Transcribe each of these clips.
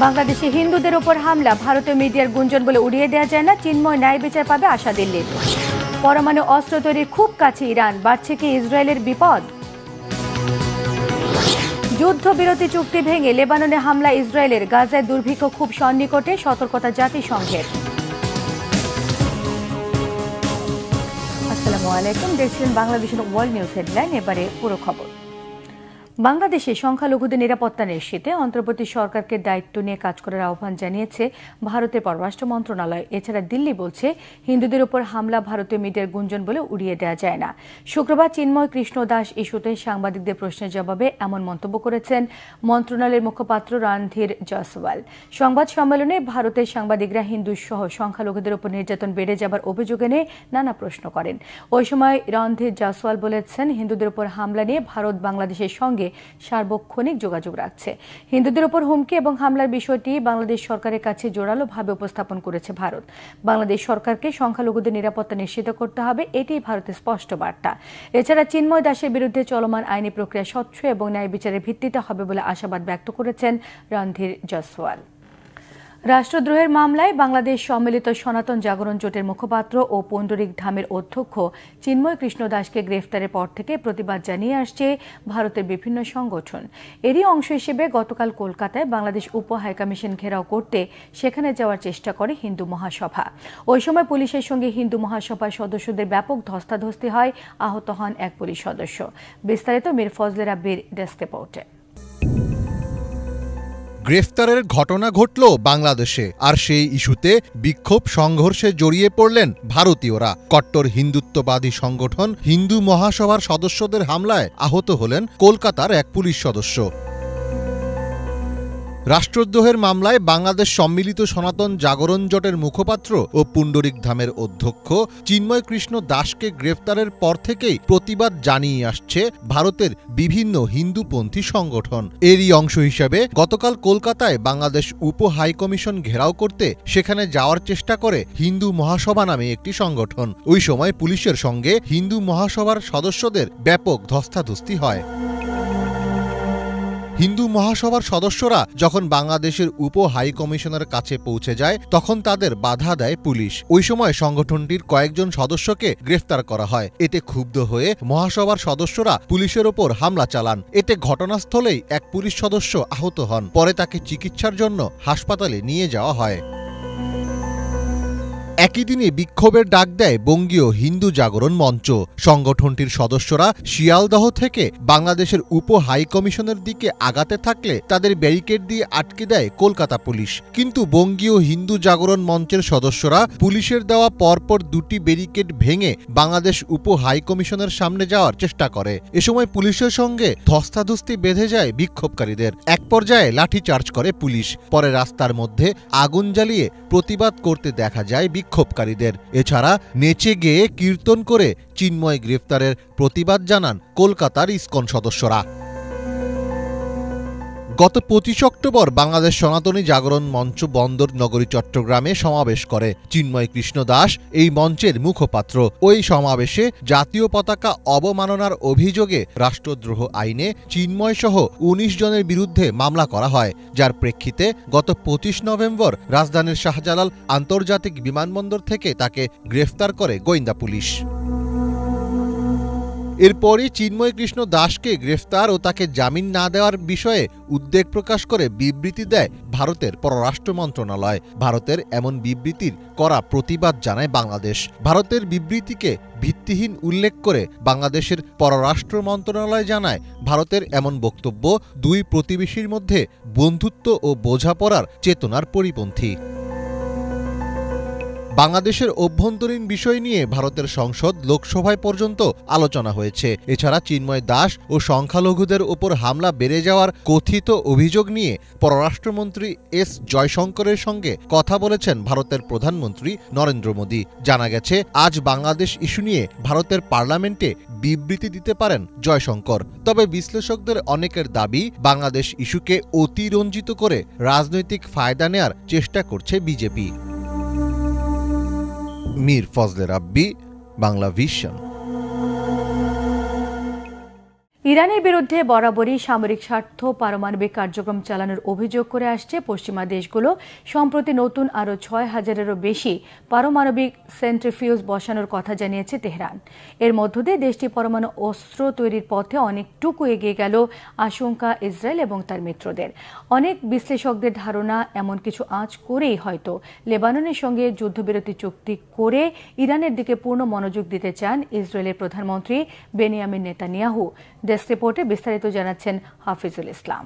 বাংলাদেশে হিন্দুদের উপর হামলা ভারতীয় মিডিয়ার গুঞ্জন বলে উড়িয়ে দেওয়া যায় না। চিন্ময় ন্যায় বিচার পাবে আশা দিল্লির। পরমাণু অস্ত্র তৈরির খুব কাছে ইরান, বাড়ছে কি ইসরায়েলের বিপদ? যুদ্ধবিরতি চুক্তি ভেঙে লেবাননে হামলা ইসরায়েলের, গাজায় দুর্ভিক্ষ খুব সন্নিকটে, সতর্কতা জাতিসংঘের। আসসালামু আলাইকুম, দেখছিলেন বাংলাদেশ ওয়ার্ল্ড নিউজ হেডলাইন। এবারে পুরো খবর। বাংলাদেশে সংখ্যালঘুদের নিরাপত্তা নিশ্চিতে অন্তর্বর্তী সরকারকে দায়িত্ব নিয়ে কাজ করার আহ্বান জানিয়েছে ভারতের পররাষ্ট্র মন্ত্রণালয়। এছাড়া দিল্লি বলছে, হিন্দুদের উপর হামলা ভারতীয় মিডিয়ার গুঞ্জন বলে উড়িয়ে দেওয়া যায় না। শুক্রবার চিন্ময় কৃষ্ণ দাস ইস্যুতে সাংবাদিকদের প্রশ্নের জবাবে এমন মন্তব্য করেছেন মন্ত্রণালয়ের মুখপাত্র রণধীর জয়সওয়াল। সংবাদ সম্মেলনে ভারতের সাংবাদিকরা হিন্দু সহ সংখ্যালঘুদের উপর নির্যাতন বেড়ে যাবার অভিযোগ এনে নানা প্রশ্ন করেন। ওই সময় রণধীর জয়সওয়াল বলেছেন, হিন্দুদের উপর হামলা নিয়ে ভারত বাংলাদেশের সঙ্গে সার্বক্ষণিক যোগাযোগ রাখছে। হিন্দুদের উপর হুমকি এবং হামলার বিষয়টি বাংলাদেশ সরকারের কাছে জোরালোভাবে উপস্থাপন করেছে ভারত। বাংলাদেশ সরকারকে সংখ্যালঘুদের নিরাপত্তা নিশ্চিত করতে হবে, এটি ভারতের স্পষ্ট বার্তা। এছাড়া চিন্ময় দাসের বিরুদ্ধে চলমান আইনি প্রক্রিয়া স্বচ্ছ এবং ন্যায় বিচারের ভিত্তিতে হবে বলে আশাবাদ ব্যক্ত করেছেন রণধীর জয়সওয়াল। রাষ্ট্রদ্রোহের মামলায় বাংলাদেশ সম্মিলিত সনাতন জাগরণ জোটের মুখপাত্র ও পৌণ্ডরিক ধামের অধ্যক্ষ চিন্ময় কৃষ্ণ দাসকে গ্রেফতারের পর থেকে প্রতিবাদ জানিয়ে আসছে ভারতের বিভিন্ন সংগঠন। এরই অংশ হিসেবে গতকাল কলকাতায় বাংলাদেশ উপ হাইকমিশন ঘেরাও করতে সেখানে যাওয়ার চেষ্টা করে হিন্দু মহাসভা। ওই সময় পুলিশের সঙ্গে হিন্দু মহাসভার সদস্যদের ব্যাপক ধস্তাধস্তি হয়, আহত হন এক পুলিশ সদস্য। বিস্তারিত মীর ফজলে রাব্বির ডেস্ক রিপোর্টে। গ্রেফতারের ঘটনা ঘটল বাংলাদেশে, আর সেই ইস্যুতে বিক্ষোভ সংঘর্ষে জড়িয়ে পড়লেন ভারতীয়রা। কট্টর হিন্দুত্ববাদী সংগঠন হিন্দু মহাসভার সদস্যদের হামলায় আহত হলেন কলকাতার এক পুলিশ সদস্য। রাষ্ট্রদ্রোহের মামলায় বাংলাদেশ সম্মিলিত সনাতন জাগরণ জোটের মুখপাত্র ও পুণ্ডরিক ধামের অধ্যক্ষ চিন্ময় কৃষ্ণ দাসকে গ্রেফতারের পর থেকেই প্রতিবাদ জানিয়ে আসছে ভারতের বিভিন্ন হিন্দুপন্থী সংগঠন। এরই অংশ হিসেবে গতকাল কলকাতায় বাংলাদেশ উপ হাইকমিশন ঘেরাও করতে সেখানে যাওয়ার চেষ্টা করে হিন্দু মহাসভা নামে একটি সংগঠন। ওই সময় পুলিশের সঙ্গে হিন্দু মহাসভার সদস্যদের ব্যাপক ধস্তাধস্তি হয়। হিন্দু মহাসভার সদস্যরা যখন বাংলাদেশের উপ হাইকমিশনের কাছে পৌঁছে যায়, তখন তাদের বাধা দেয় পুলিশ। ওই সময় সংগঠনটির কয়েকজন সদস্যকে গ্রেফতার করা হয়। এতে ক্ষুব্ধ হয়ে মহাসভার সদস্যরা পুলিশের ওপর হামলা চালান। এতে ঘটনাস্থলেই এক পুলিশ সদস্য আহত হন। পরে তাকে চিকিৎসার জন্য হাসপাতালে নিয়ে যাওয়া হয়। একই দিনে বিক্ষোভের ডাক দেয় বঙ্গীয় হিন্দু জাগরণ মঞ্চ। সংগঠনটির সদস্যরা শিয়ালদহ থেকে বাংলাদেশের উপ হাইকমিশনের দিকে আগাতে থাকলে তাদের ব্যারিকেড দিয়ে আটকে দেয় কলকাতা পুলিশ। কিন্তু বঙ্গীয় হিন্দু জাগরণ মঞ্চের সদস্যরা পুলিশের দেওয়া পরপর দুটি ব্যারিকেড ভেঙে বাংলাদেশ উপ হাইকমিশনের সামনে যাওয়ার চেষ্টা করে। এ সময় পুলিশের সঙ্গে ধস্তাধস্তি বেঁধে যায় বিক্ষোভকারীদের। এক পর্যায়ে লাঠিচার্জ করে পুলিশ। পরে রাস্তার মধ্যে আগুন জ্বালিয়ে প্রতিবাদ করতে দেখা যায় বিক্ষোভকারীদের। এছাড়া নেচে গেয়ে কীর্তন করে চিন্ময় গ্রেফতারের প্রতিবাদ জানান কলকাতার ইসকন সদস্যরা। গত 25 অক্টোবর বাংলাদেশ সনাতনী জাগরণ মঞ্চ বন্দর নগরী চট্টগ্রামে সমাবেশ করে। চিন্ময় কৃষ্ণ দাস এই মঞ্চের মুখপাত্র। ওই সমাবেশে জাতীয় পতাকা অবমাননার অভিযোগে রাষ্ট্রদ্রোহ আইনে চিন্ময় সহ 19 জনের বিরুদ্ধে মামলা করা হয়, যার প্রেক্ষিতে গত 25 নভেম্বর রাজধানীর শাহজালাল আন্তর্জাতিক বিমানবন্দর থেকে তাকে গ্রেফতার করে গোয়েন্দা পুলিশ। এরপরই চিন্ময় কৃষ্ণ দাসকে গ্রেফতার ও তাকে জামিন না দেওয়ার বিষয়ে উদ্বেগ প্রকাশ করে বিবৃতি দেয় ভারতের পররাষ্ট্র মন্ত্রণালয়। ভারতের এমন বিবৃতির কড়া প্রতিবাদ জানায় বাংলাদেশ। ভারতের বিবৃতিকে ভিত্তিহীন উল্লেখ করে বাংলাদেশের পররাষ্ট্র মন্ত্রণালয় জানায়, ভারতের এমন বক্তব্য দুই প্রতিবেশীর মধ্যে বন্ধুত্ব ও বোঝাপড়ার চেতনার পরিপন্থী। বাংলাদেশের অভ্যন্তরীণ বিষয় নিয়ে ভারতের সংসদ লোকসভায় পর্যন্ত আলোচনা হয়েছে। এছাড়া চিন্ময় দাস ও সংখ্যালঘুদের ওপর হামলা বেড়ে যাওয়ার কথিত অভিযোগ নিয়ে পররাষ্ট্রমন্ত্রী এস জয়শঙ্করের সঙ্গে কথা বলেছেন ভারতের প্রধানমন্ত্রী নরেন্দ্র মোদী। জানা গেছে, আজ বাংলাদেশ ইস্যু নিয়ে ভারতের পার্লামেন্টে বিবৃতি দিতে পারেন জয়শঙ্কর। তবে বিশ্লেষকদের অনেকের দাবি, বাংলাদেশ ইস্যুকে অতিরঞ্জিত করে রাজনৈতিক ফায়দা নেয়ার চেষ্টা করছে বিজেপি। মীর ফজলে রাব্বি, বাংলা ভিশন। ইরানের বিরুদ্ধে বরাবরই সামরিক স্বার্থ পারমাণবিক কার্যক্রম চালানোর অভিযোগ করে আসছে পশ্চিমা দেশগুলো। সম্প্রতি নতুন আরও ৬,০০০-এরও বেশি পারমাণবিক সেন্ট্রিফিউজ বসানোর কথা জানিয়েছে তেহরান। এর মধ্য দিয়ে দেশটি পরমাণু অস্ত্র তৈরির পথে অনেকটুকু এগিয়ে গেল আশঙ্কা ইসরায়েল এবং তার মিত্রদের। অনেক বিশ্লেষকদের ধারণা এমন কিছু আঁচ করেই হয়তো লেবাননের সঙ্গে যুদ্ধবিরতি চুক্তি করে ইরানের দিকে পূর্ণ মনোযোগ দিতে চান ইসরায়েলের প্রধানমন্ত্রী বেনিয়ামিন নেতানিয়াহু। ডেস্ক রিপোর্টে বিস্তারিত জানাচ্ছেন হাফিজুল ইসলাম।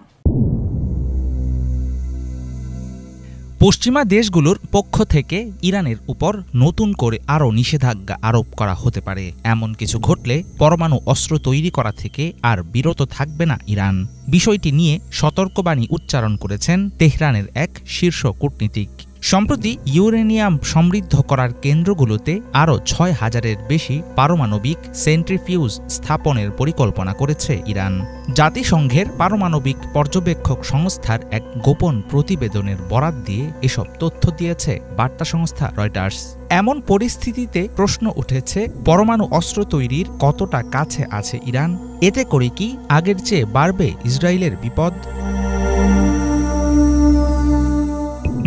পশ্চিমা দেশগুলোর পক্ষ থেকে ইরানের উপর নতুন করে আরও নিষেধাজ্ঞা আরোপ করা হতে পারে। এমন কিছু ঘটলে পরমাণু অস্ত্র তৈরি করা থেকে আর বিরত থাকবে না ইরান। বিষয়টি নিয়ে সতর্কবাণী উচ্চারণ করেছেন তেহরানের এক শীর্ষ কূটনীতিক। সম্প্রতি ইউরেনিয়াম সমৃদ্ধ করার কেন্দ্রগুলোতে আরও ৬,০০০-এর বেশি পারমাণবিক সেন্ট্রিফিউজ স্থাপনের পরিকল্পনা করেছে ইরান। জাতিসংঘের পারমাণবিক পর্যবেক্ষক সংস্থার এক গোপন প্রতিবেদনের বরাত দিয়ে এসব তথ্য দিয়েছে বার্তা সংস্থা রয়টার্স। এমন পরিস্থিতিতে প্রশ্ন উঠেছে, পরমাণু অস্ত্র তৈরির কতটা কাছে আছে ইরান? এতে করে কি আগের চেয়ে বাড়বে ইসরায়েলের বিপদ?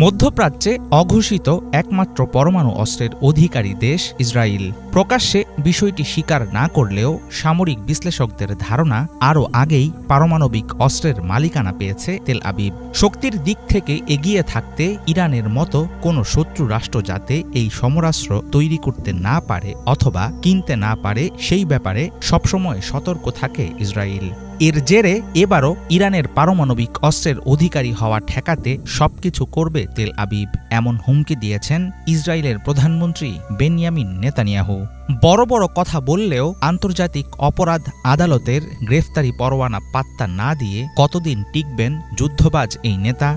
মধ্যপ্রাচ্যে অঘোষিত একমাত্র পরমাণু অস্ত্রের অধিকারী দেশ ইসরায়েল প্রকাশ্যে বিষয়টি স্বীকার না করলেও সামরিক বিশ্লেষকদের ধারণা আরও আগেই পারমাণবিক অস্ত্রের মালিকানা পেয়েছে তেল আবিব। শক্তির দিক থেকে এগিয়ে থাকতে ইরানের মতো কোনো শত্রু রাষ্ট্র যাতে এই সমরাস্ত্র তৈরি করতে না পারে অথবা কিনতে না পারে সেই ব্যাপারে সবসময় সতর্ক থাকে ইসরায়েল। এর জেরে এবারও ইরানের পারমাণবিক অস্ত্রের অধিকারী হওয়া ঠেকাতে সবকিছু করবে তেল আবিব, এমন হুমকি দিয়েছেন ইসরায়েলের প্রধানমন্ত্রী বেনিয়ামিন নেতানিয়াহু। বড় বড় কথা বললেও আন্তর্জাতিক অপরাধ আদালতের গ্রেফতারি পরোয়ানা পাত্তা না দিয়ে কতদিন টিকবেন যুদ্ধবাজ এই নেতা?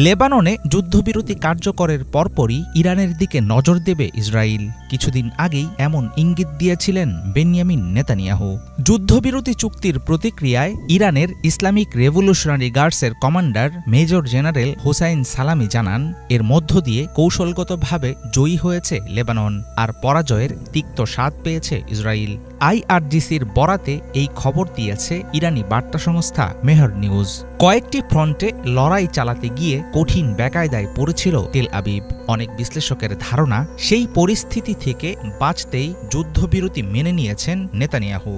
লেবাননে যুদ্ধবিরতি কার্যকরের পরপরই ইরানের দিকে নজর দেবে ইসরায়েল। কিছুদিন আগেই এমন ইঙ্গিত দিয়েছিলেন বেনিয়ামিন নেতানিয়াহু। যুদ্ধবিরতি চুক্তির প্রতিক্রিয়ায় ইরানের ইসলামিক রেভলিউশনারি গার্ডসের commander major general Hossein Salami জানান, এর মধ্য দিয়ে কৌশলগতভাবে জয়ী হয়েছে লেবানন আর পরাজয়ের তিক্ত স্বাদ পেয়েছে ইসরায়েল। আইআরজিসির বরাতে এই খবর দিয়েছে ইরানি বার্তা সংস্থা মেহর নিউজ। কয়েকটি ফ্রন্টে লড়াই চালাতে গিয়ে কঠিন বেকায়দায় পড়েছিল তেল আবিব। অনেক বিশ্লেষকের ধারণা সেই পরিস্থিতি থেকে বাঁচতেই যুদ্ধবিরতি মেনে নিয়েছেন নেতানিয়াহু।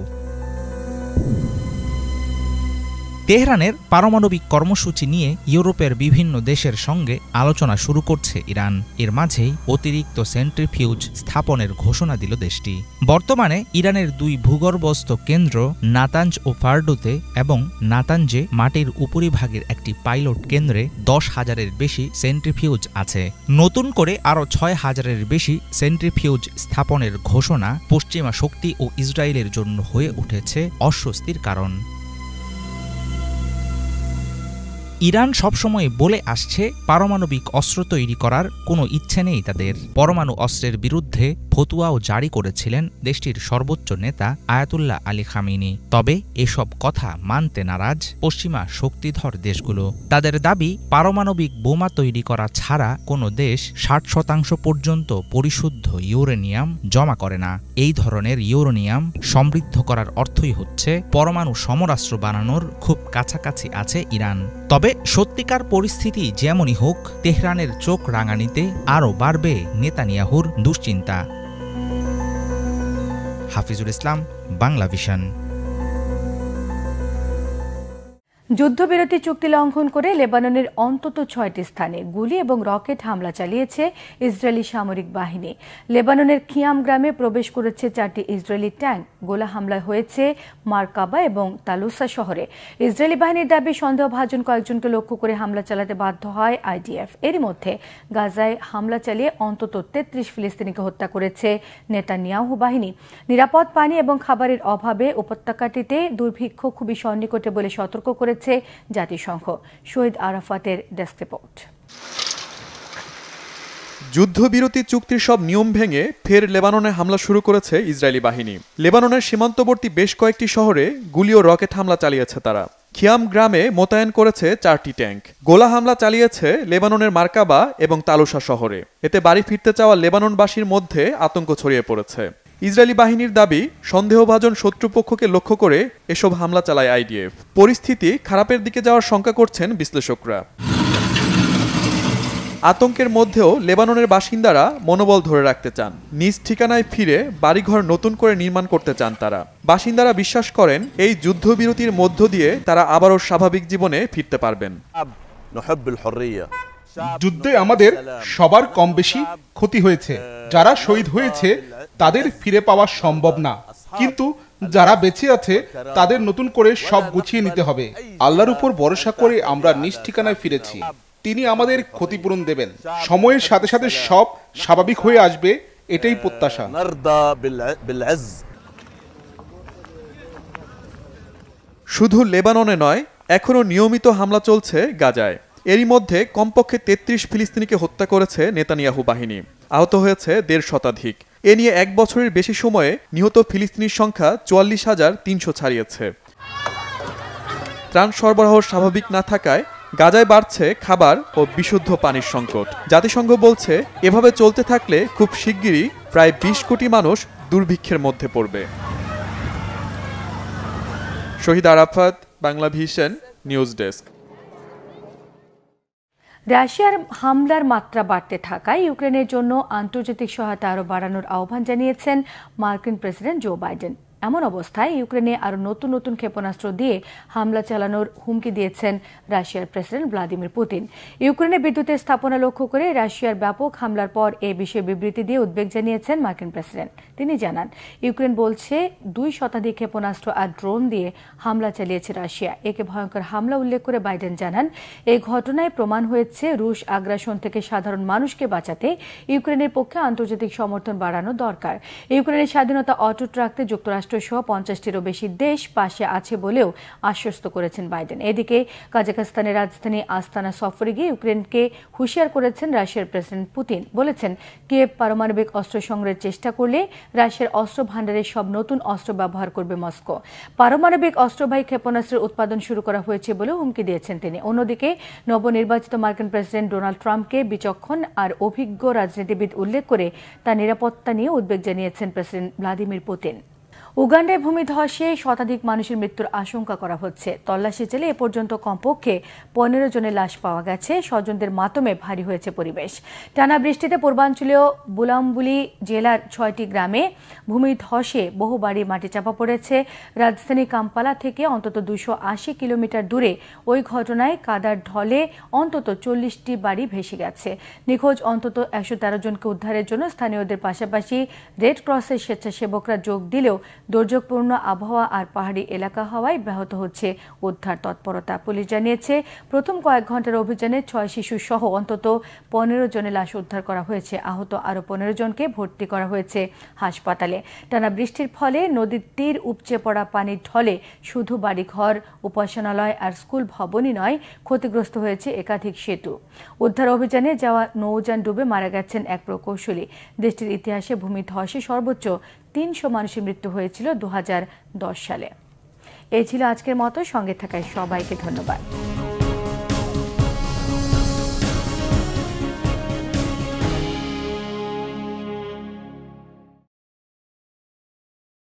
তেহরানের পারমাণবিক কর্মসূচি নিয়ে ইউরোপের বিভিন্ন দেশের সঙ্গে আলোচনা শুরু করছে ইরান। এর মাঝেই অতিরিক্ত সেন্ট্রিফিউজ স্থাপনের ঘোষণা দিল দেশটি। বর্তমানে ইরানের দুই ভূগর্ভস্থ কেন্দ্র নাতাঞ্জ ও ফার্ডোতে এবং নাতাঞ্জে মাটির উপরিভাগের একটি পাইলট কেন্দ্রে 10,000-এর বেশি সেন্ট্রিফিউজ আছে। নতুন করে আরও 6,000-এর বেশি সেন্ট্রিফিউজ স্থাপনের ঘোষণা পশ্চিমা শক্তি ও ইসরায়েলের জন্য হয়ে উঠেছে অস্বস্তির কারণ। ইরান সবসময় বলে আসছে পারমাণবিক অস্ত্র তৈরি করার কোনো ইচ্ছে নেই তাদের। পরমাণু অস্ত্রের বিরুদ্ধে ফতুয়াও জারি করেছিলেন দেশটির সর্বোচ্চ নেতা আয়াতুল্লাহ আলী খামেনি। তবে এসব কথা মানতে নারাজ পশ্চিমা শক্তিধর দেশগুলো। তাদের দাবি, পারমাণবিক বোমা তৈরি করা ছাড়া কোনো দেশ 60% পর্যন্ত পরিশুদ্ধ ইউরেনিয়াম জমা করে না। এই ধরনের ইউরেনিয়াম সমৃদ্ধ করার অর্থই হচ্ছে পরমাণু সমরাস্ত্র বানানোর খুব কাছাকাছি আছে ইরান। তবে সত্যিকার পরিস্থিতি যেমনই হোক, তেহরানের চোখ রাঙানিতে আরও বাড়বে নেতানিয়াহুর দুশ্চিন্তা। হাফিজুল ইসলাম, বাংলা ভিশন। যুদ্ধবিরতি চুক্তি লঙ্ঘন করে লেবাননের অন্তত 6টি স্থানে গুলি এবং রকেট হামলা চালিয়েছে ইসরায়েলি সামরিক বাহিনী। লেবাননের খিয়াম গ্রামে প্রবেশ করেছে 4টি ইসরায়েলি ট্যাঙ্ক। গোলা হামলা হয়েছে মারকাবা এবং তালুসা শহরে। ইসরায়েলি বাহিনীর দাবি, সন্দেহভাজন কয়েকজনকে লক্ষ্য করে হামলা চালাতে বাধ্য হয় আইডিএফ। এরই মধ্যে গাজায় হামলা চালিয়ে অন্তত 33 ফিলিস্তিনিকে হত্যা করেছে নেতানিয়াহু বাহিনী। নিরাপদ পানি এবং খাবারের অভাবে উপত্যকাটিতে দুর্ভিক্ষ খুবই সন্নিকটে বলে সতর্ক করেছে জাতিসংঘ। শহীদ আরাফাতের ডেস্ক রিপোর্ট। যুদ্ধবিরতি চুক্তির সব নিয়ম ভেঙে ফের লেবাননে হামলা শুরু করেছে ইসরায়েলি বাহিনী। লেবাননের সীমান্তবর্তী বেশ কয়েকটি শহরে গুলি ও রকেট হামলা চালিয়েছে তারা। খিয়াম গ্রামে মোতায়েন করেছে 4টি ট্যাঙ্ক। গোলা হামলা চালিয়েছে লেবাননের মারকাবা এবং তালুসা শহরে। এতে বাড়ি ফিরতে চাওয়া লেবাননবাসীর মধ্যে আতঙ্ক ছড়িয়ে পড়েছে। ইসরায়েলি বাহিনীর দাবি, সন্দেহভাজন শত্রুপক্ষকে লক্ষ্য করে এসব হামলা চালায় আইডিএফ। পরিস্থিতি খারাপের দিকে যাওয়ার শঙ্কা করছেন বিশ্লেষকরা। আতঙ্কের মধ্যেও লেবাননের বাসিন্দারা মনোবল ধরে রাখতে চান। নিজ ঠিকানায় ফিরে বাড়িঘর নতুন করে নির্মাণ করতে চান তারা। বাসিন্দারা বিশ্বাস করেন এই যুদ্ধবিরতির মধ্য দিয়ে তারা আবারও স্বাভাবিক জীবনে ফিরতে পারবেন। যুদ্ধে আমাদের সবার কম বেশি ক্ষতি হয়েছে। যারা শহীদ হয়েছে তাদের ফিরে পাওয়া সম্ভব না, কিন্তু যারা বেঁচে আছে তাদের নতুন করে সব গুছিয়ে নিতে হবে। আল্লাহর উপর ভরসা করে আমরা নিজ ঠিকানায় ফিরেছি। তিনি আমাদের ক্ষতিপূরণ দেবেন। সময়ের সাথে সাথে সব স্বাভাবিক হয়ে আসবে, এটাই প্রত্যাশা। শুধু লেবাননে নয়, এখনও নিয়মিত হামলা চলছে গাজায়। এরই মধ্যে কমপক্ষে ৩৩ ফিলিস্তিনিকে হত্যা করেছে নেতানিয়াহু বাহিনী। আহত হয়েছে ১৫০ শতাধিক। এ নিয়ে এক বছরের বেশি সময়ে নিহত ফিলিস্তিনির সংখ্যা ৪৪,৩০০ ছাড়িয়েছে। ত্রাণ সরবরাহ স্বাভাবিক না থাকায় গাজায় বাড়ছে খাবার ও বিশুদ্ধ পানির সংকট। জাতিসংঘ বলছে, এভাবে চলতে থাকলে খুব শিগগিরই প্রায় ২০ কোটি মানুষ দুর্ভিক্ষের মধ্যে পড়বে। শহীদ আরাফাত, বাংলাভিশন, নিউজ ডেস্ক। রাশিয়ার হামলার মাত্রা বাড়তে থাকায় ইউক্রেনের জন্য আন্তর্জাতিক সহায়তা আরও বাড়ানোর আহ্বান জানিয়েছেন মার্কিন প্রেসিডেন্ট জো বাইডেন। এমন অবস্থায় ইউক্রেনে আরও নতুন নতুন ক্ষেপণাস্ত্র দিয়ে হামলা চালানোর হুমকি দিয়েছেন রাশিয়ার প্রেসিডেন্ট ভ্লাদিমির পুতিন। ইউক্রেনে বিদ্যুতের স্থাপনা লক্ষ্য করে রাশিয়ার ব্যাপক হামলার পর এ বিষয়ে বিবৃতি দিয়ে উদ্বেগ জানিয়েছেন মার্কিন প্রেসিডেন্ট। তিনি জানান, ইউক্রেন বলছে ২ শতাধিক ক্ষেপণাস্ত্র আর ড্রোন দিয়ে হামলা চালিয়েছে রাশিয়া। একে ভয়ঙ্কর হামলা উল্লেখ করে বাইডেন জানান, এই ঘটনায় প্রমাণ হয়েছে রুশ আগ্রাসন থেকে সাধারণ মানুষকে বাঁচাতে ইউক্রেনের পক্ষে আন্তর্জাতিক সমর্থন বাড়ানো দরকার। ইউক্রেনের স্বাধীনতা অটুট রাখতে যুক্তরাষ্ট্র সহ ৫০টিরও বেশি দেশ পাশে আছে বলেও আশ্বস্ত করেছেন বাইডেন। এদিকে কাজাখস্তানের রাজধানী আস্তানা সফরে গিয়ে ইউক্রেনকে হুঁশিয়ার করেছেন রাশিয়ার প্রেসিডেন্ট পুতিন। বলেছেন, কিয়েভ পারমাণবিক অস্ত্র সংগ্রহের চেষ্টা করলে রাশিয়ার অস্ত্র ভাণ্ডারের সব নতুন অস্ত্র ব্যবহার করবে মস্কো। পারমাণবিক অস্ত্রবাহী ক্ষেপণাস্ত্রের উৎপাদন শুরু করা হয়েছে বলেও হুমকি দিয়েছেন তিনি। অন্যদিকে নবনির্বাচিত মার্কিন প্রেসিডেন্ট ডোনাল্ড ট্রাম্পকে বিচক্ষণ আর অভিজ্ঞ রাজনীতিবিদ উল্লেখ করে তার নিরাপত্তা নিয়ে উদ্বেগ জানিয়েছেন প্রেসিডেন্ট ভ্লাদিমির পুতিন। উগান্ডায় ভূমিধসে শতাধিক মানুষের মৃত্যুর আশঙ্কা করা হচ্ছে। তল্লাশি চালে এ পর্যন্ত কমপক্ষে ১৫ জনের লাশ পাওয়া গেছে। স্বজনদের মাতমে ভারী হয়েছে পরিবেশ। টানা বৃষ্টিতে পূর্বাঞ্চলীয় বুলাম্বুলি জেলার ৬টি গ্রামে ভূমিধসে বহু বাড়ি মাটি চাপা পড়েছে। রাজধানী কাম্পালা থেকে অন্তত ২৮০ কিলোমিটার দূরে ওই ঘটনায় কাদার ঢলে অন্তত ৪০টি বাড়ি ভেসে গেছে। নিখোঁজ অন্তত ১১৩ জনকে উদ্ধারের জন্য স্থানীয়দের পাশাপাশি রেড ক্রসের স্বেচ্ছাসেবকরা যোগ দিলেও দুর্যোগপূর্ণ আবহাওয়া আর পাহাড়ি এলাকা হওয়ায় ব্যাহত হচ্ছে উদ্ধার তৎপরতা। পুলিশ জানিয়েছে, প্রথম কয়েক ঘন্টার অভিযানে ৬ শিশু সহ অন্তত ১৫ জনের লাশ উদ্ধার করা হয়েছে। আহত আরও ১৫ জনকে ভর্তি করা হয়েছে হাসপাতালে। টানা বৃষ্টির ফলে নদীর তীর উপচে পড়া পানির ঢলে শুধু বাড়িঘর, উপাসনালয় আর স্কুল ভবনই নয়, ক্ষতিগ্রস্ত হয়েছে একাধিক সেতু। উদ্ধার অভিযানে যাওয়া নৌযান ডুবে মারা গেছেন এক প্রকৌশলী। দেশটির ইতিহাসে ভূমিধসে সর্বোচ্চ ৩০০ মানুষের মৃত্যু হয়েছিল ২০১০ সালে। এই ছিল আজকের মতো। সঙ্গে থাকায় সবাইকে ধন্যবাদ।